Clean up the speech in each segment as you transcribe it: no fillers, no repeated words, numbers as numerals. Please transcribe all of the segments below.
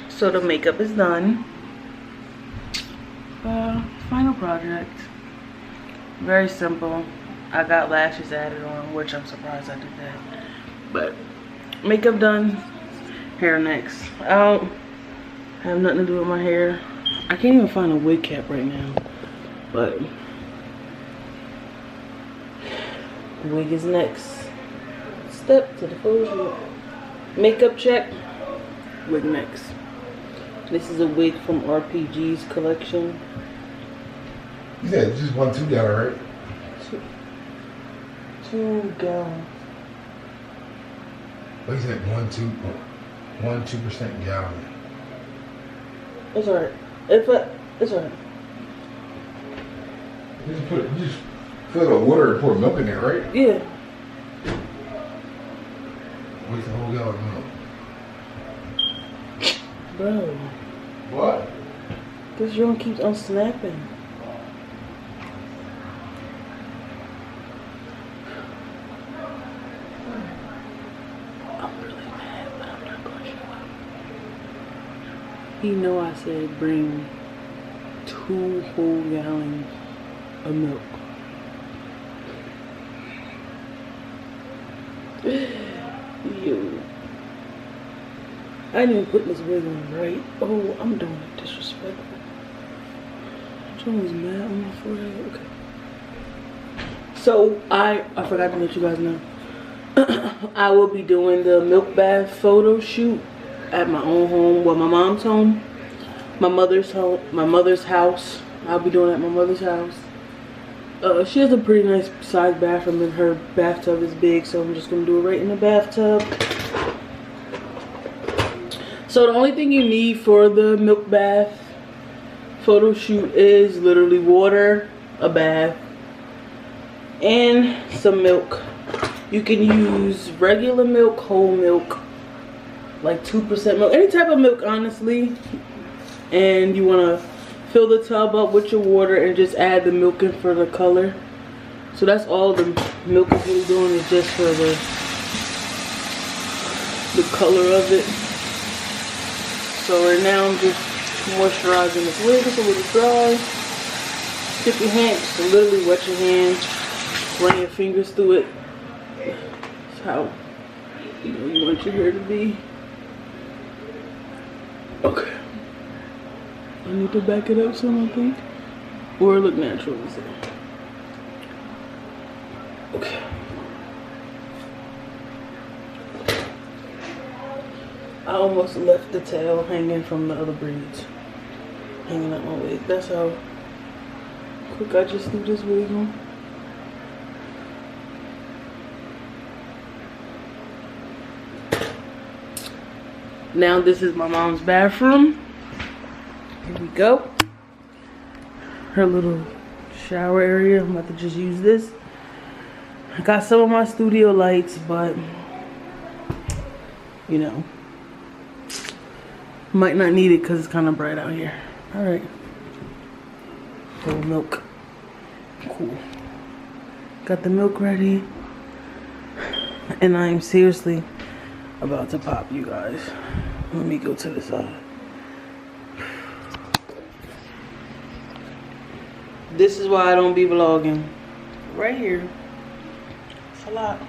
So the makeup is done. Final project. Very simple. I got lashes added on, which I'm surprised I did that. But makeup done. Hair next. I don't have nothing to do with my hair. I can't even find a wig cap right now. But wig is next. Step to the photo shoot. Makeup check. Wig next. This is a wig from RPG's collection. You said just 1 2 gallon, right? 2 gallons. What you said 2% gallon. It's alright. It's alright. You just fill the water and pour milk in there, right? Yeah. What's the whole gallon of milk? Bro. What? This joint keeps on snapping. I'm really mad, but I'm not gonna show up. You know I said bring 2 whole gallons of milk. Yo. I didn't even put this wig on right. Oh, I'm doing it disrespectful. John was mad on my forehead. Okay. So I forgot to let you guys know. I will be doing the milk bath photo shoot at my own home. Well, my mom's home. My mother's home. My mother's house. I'll be doing it at my mother's house. She has a pretty nice sized bathroom and her bathtub is big, so I'm just gonna do it right in the bathtub. So the only thing you need for the milk bath photo shoot is literally water, a bath, and some milk. You can use regular milk, whole milk, like 2% milk, any type of milk honestly. And you want to fill the tub up with your water and just add the milk in for the color. So that's all the milk is really doing, is just for the color of it. So right now I'm just moisturizing this wig. It's a little dry. Dip your hands, so literally wet your hands, run your fingers through it. That's how you want your hair to be. Okay. I need to back it up some, I think. Or look natural. Okay. I almost left the tail hanging from the other braids. Hanging out my wig. That's how quick I just threw this wig on. Now this is my mom's bathroom. Here we go. Her little shower area. I'm about to just use this. I got some of my studio lights, but you know, might not need it because it's kind of bright out here. All right. Whole milk. Cool. Got the milk ready. And I am seriously about to pop, you guys. Let me go to the side. This is why I don't be vlogging. Right here. It's a lot.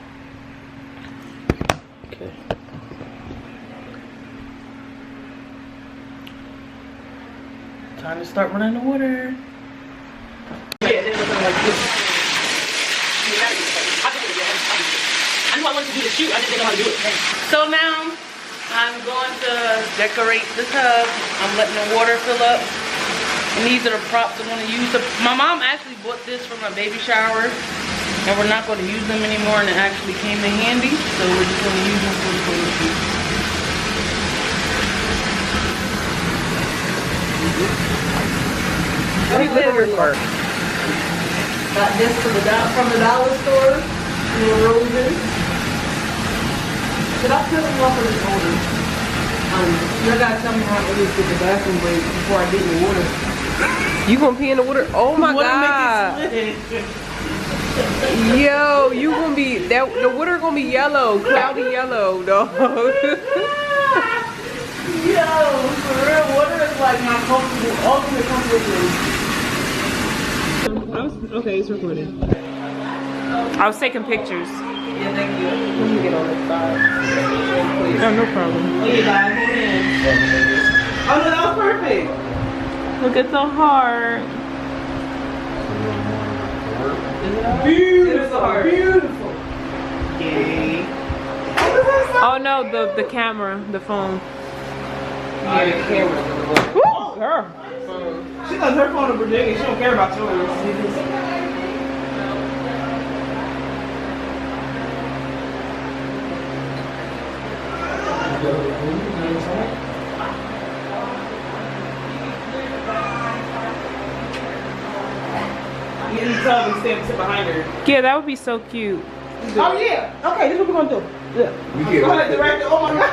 Okay. Time to start running the water. Yeah, they look like this. I knew I wanted to do the shoot, I just didn't know how to do it. So now, I'm going to decorate the tub. I'm letting the water fill up. And these are the props I'm going to use. My mom actually bought this for my baby shower. And we're not going to use them anymore, and it actually came in handy. So we're just going to use them for the photo shoot. What do you favorite part? Got this from the dollar store. Little roses. Did I put them off of this order? I You gotta tell me how it is with the bathroom break before I get in the water. You gonna pee in the water? Oh my god! Yo, you gonna be that? The water gonna be yellow, cloudy yellow, dog. Yo, for real, water is like my ultimate comfort food. Okay, it's recording. I was taking pictures. Yeah, thank you. Let me get on this side. Oh, no problem. Oh, yeah, guys, go in. Oh, no, that was perfect. Look at the heart. Beautiful. Beautiful. Yay. Oh no, the camera, the phone. Yeah, the camera. Woo, girl. She does her phone in Virginia. She don't care about yours. You can tell them stand sit behind her. Yeah, that would be so cute. Oh yeah. Okay, this is what we're gonna do. Yeah. Go ahead, director. Oh my god.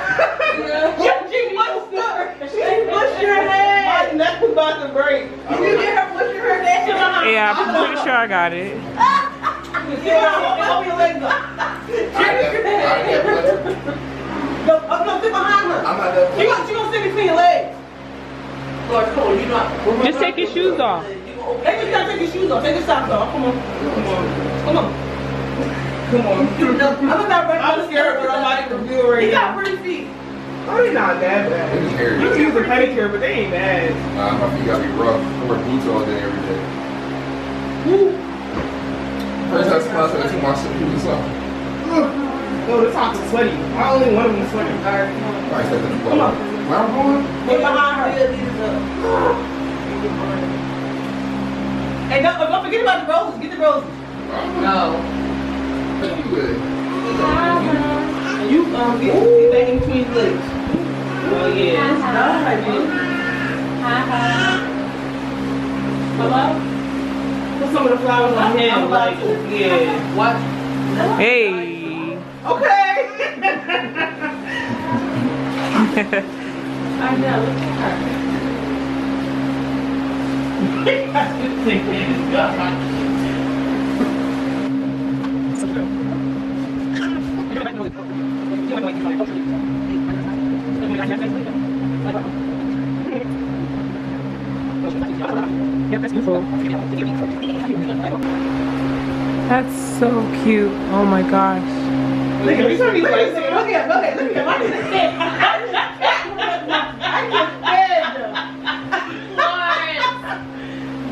She pushed your head. My neck was about to break. Did you get her pushing her neck? Yeah, I'm pretty sure I got it. Yeah, hold your legs up. No, sit behind her. I'm not that. She gonna sit between your legs. Lord, come on, you not. Just take your shoes off. Hey, you gotta take your shoes off. Take your socks off. Come on. Come on. Come on. I'm scared, but I'm like the view right now. He got pretty feet. Oh, they're not that bad. They just hairy. You can use a pedicure, but they ain't bad. My feet gotta be rough. I wear boots all day, every day. First I smell to my shoes off. No, this house is sweaty. I only want them to sweat. Alright, come on. I expect them to blow. Come on. Where I'm going? Get behind her. Hey, don't forget about the roses. Get the roses. No. What you with? And you get that in between his legs. Oh yeah. Alright, dude. Hello? Put some of the flowers on him, like, yeah. What? Hey. Okay. I know. Look at That's so cute. Oh my gosh. Look at me. Look at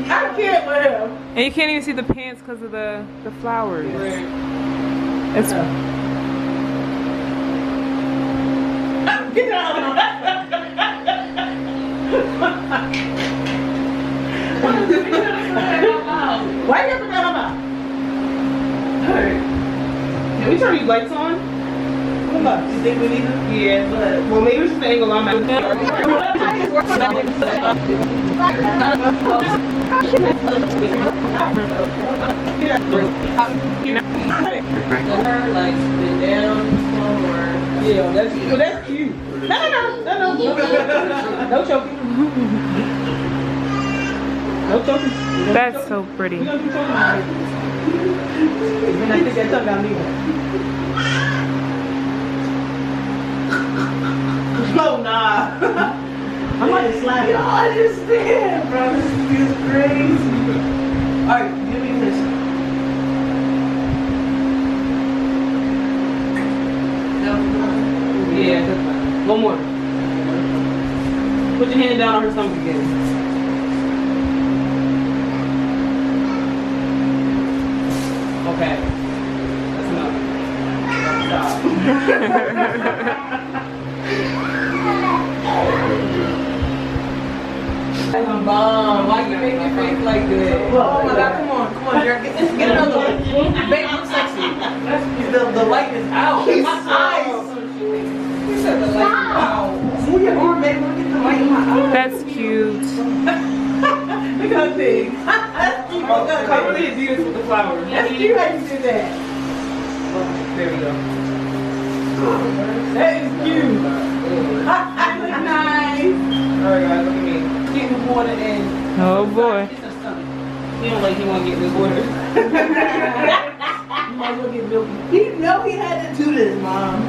I can't with him. And you can't even see the pants because of the flowers. It's Get out. Why you forgot about? Alright. Can we turn these lights on? Come up. You think we need them? Yeah, but well maybe it's just the angle I'm at. Her like been down slower. Yeah, that's cute. No. No choking. No choking. that's so pretty. And I think that tongue got me one. No, nah. I might have slapped it. I understand, bro. This is crazy. Alright, give me this. Yeah, that's fine. One more. Put your hand down on her stomach again. Okay. That's enough. Stop. Mom, why you make your face like that? Oh my god, come on, Jared. Get another one. Babe, I'm sexy. The light is out. My eyes. You said the light is out. Move your arm, babe. Look at the light in my eyes. That's cute. Look at that thing. That's cute. Cover the Adidas with the flowers. That's cute how you did that. There we go. That is cute. Nice. Alright guys, look at me. Get the water in. Oh boy. He don't like he wanna get in this water. You might as well get milk. He know he had to do this, Mom.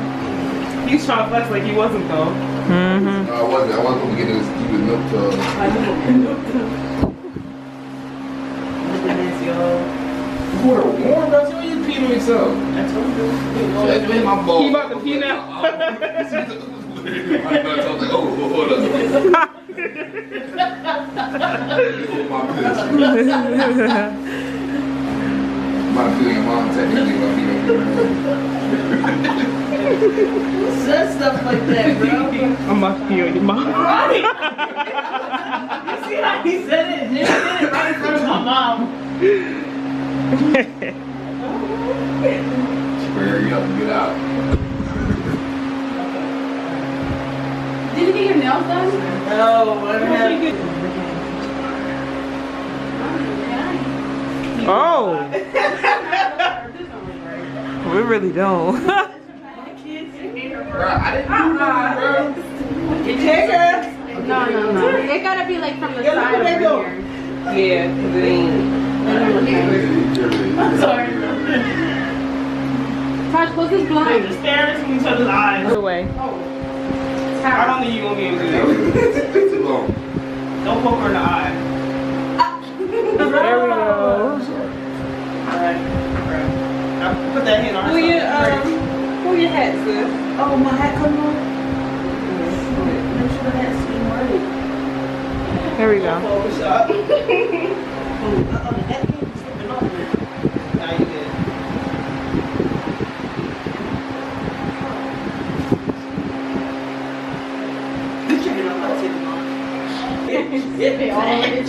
He's trying to flex like he wasn't though. Mm-hmm. I wasn't going to get this stupid milk tub. I know. Look at this, y'all. Water warm, bro. Tell you pee to myself. I told you. That's been my ball. He about to pee now. I was like, oh, hold up. My piss. My feeling your mom technically gonna be Who says stuff like that, bro? I'm about to pee on your mom. Right. You see how he said it? He said it right in front of my mom. Swear you have to get out. Did you get your nails done? No, what happened? Oh, we really don't. Bro, I didn't do nothing, bro. You take her. No. It gotta be like from the Yeah, look side where they over go. here. Yeah, cause it ain't. I'm sorry. Tosh, close this Wait, blind. just staring from each other's eyes. Other way. I don't think you gonna be able to do It's too long. that. Don't poke her in the eye. There we go. Sorry. Alright. Now put that hand on her. Pull your hat, sis. Oh, my hat coming on? Make sure the hat's sitting right. There we go. Photoshop. Oh, the hat can't be slipping off. Now you did. Good chicken, I'm not taking off. They all in it.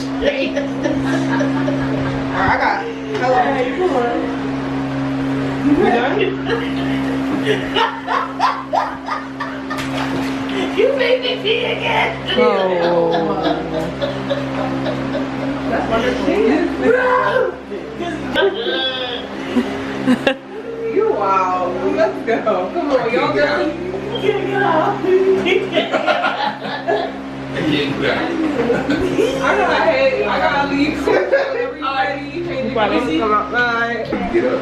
Alright, I got. Hello. Hey, come on. You done? You made me pee again. Oh. That's what it is. You wild. Let's go. Come on, y'all go. Get off. I can't do that. I gotta leave. Everybody, change your clothes, come outside. Get up.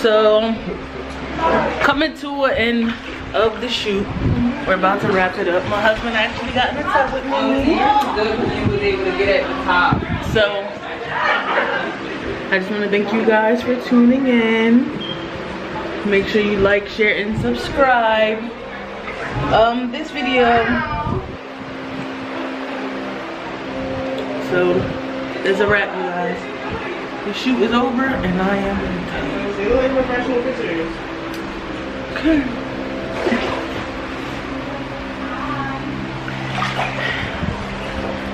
So, coming to an end of the shoot. We're about to wrap it up. My husband actually got in the tub with me. Good when you was able to get at the top. So, I just want to thank you guys for tuning in. Make sure you like, share, and subscribe. This video. So, it's a wrap, you guys. The shoot is over, and I am. See you later, professional pictures. Okay.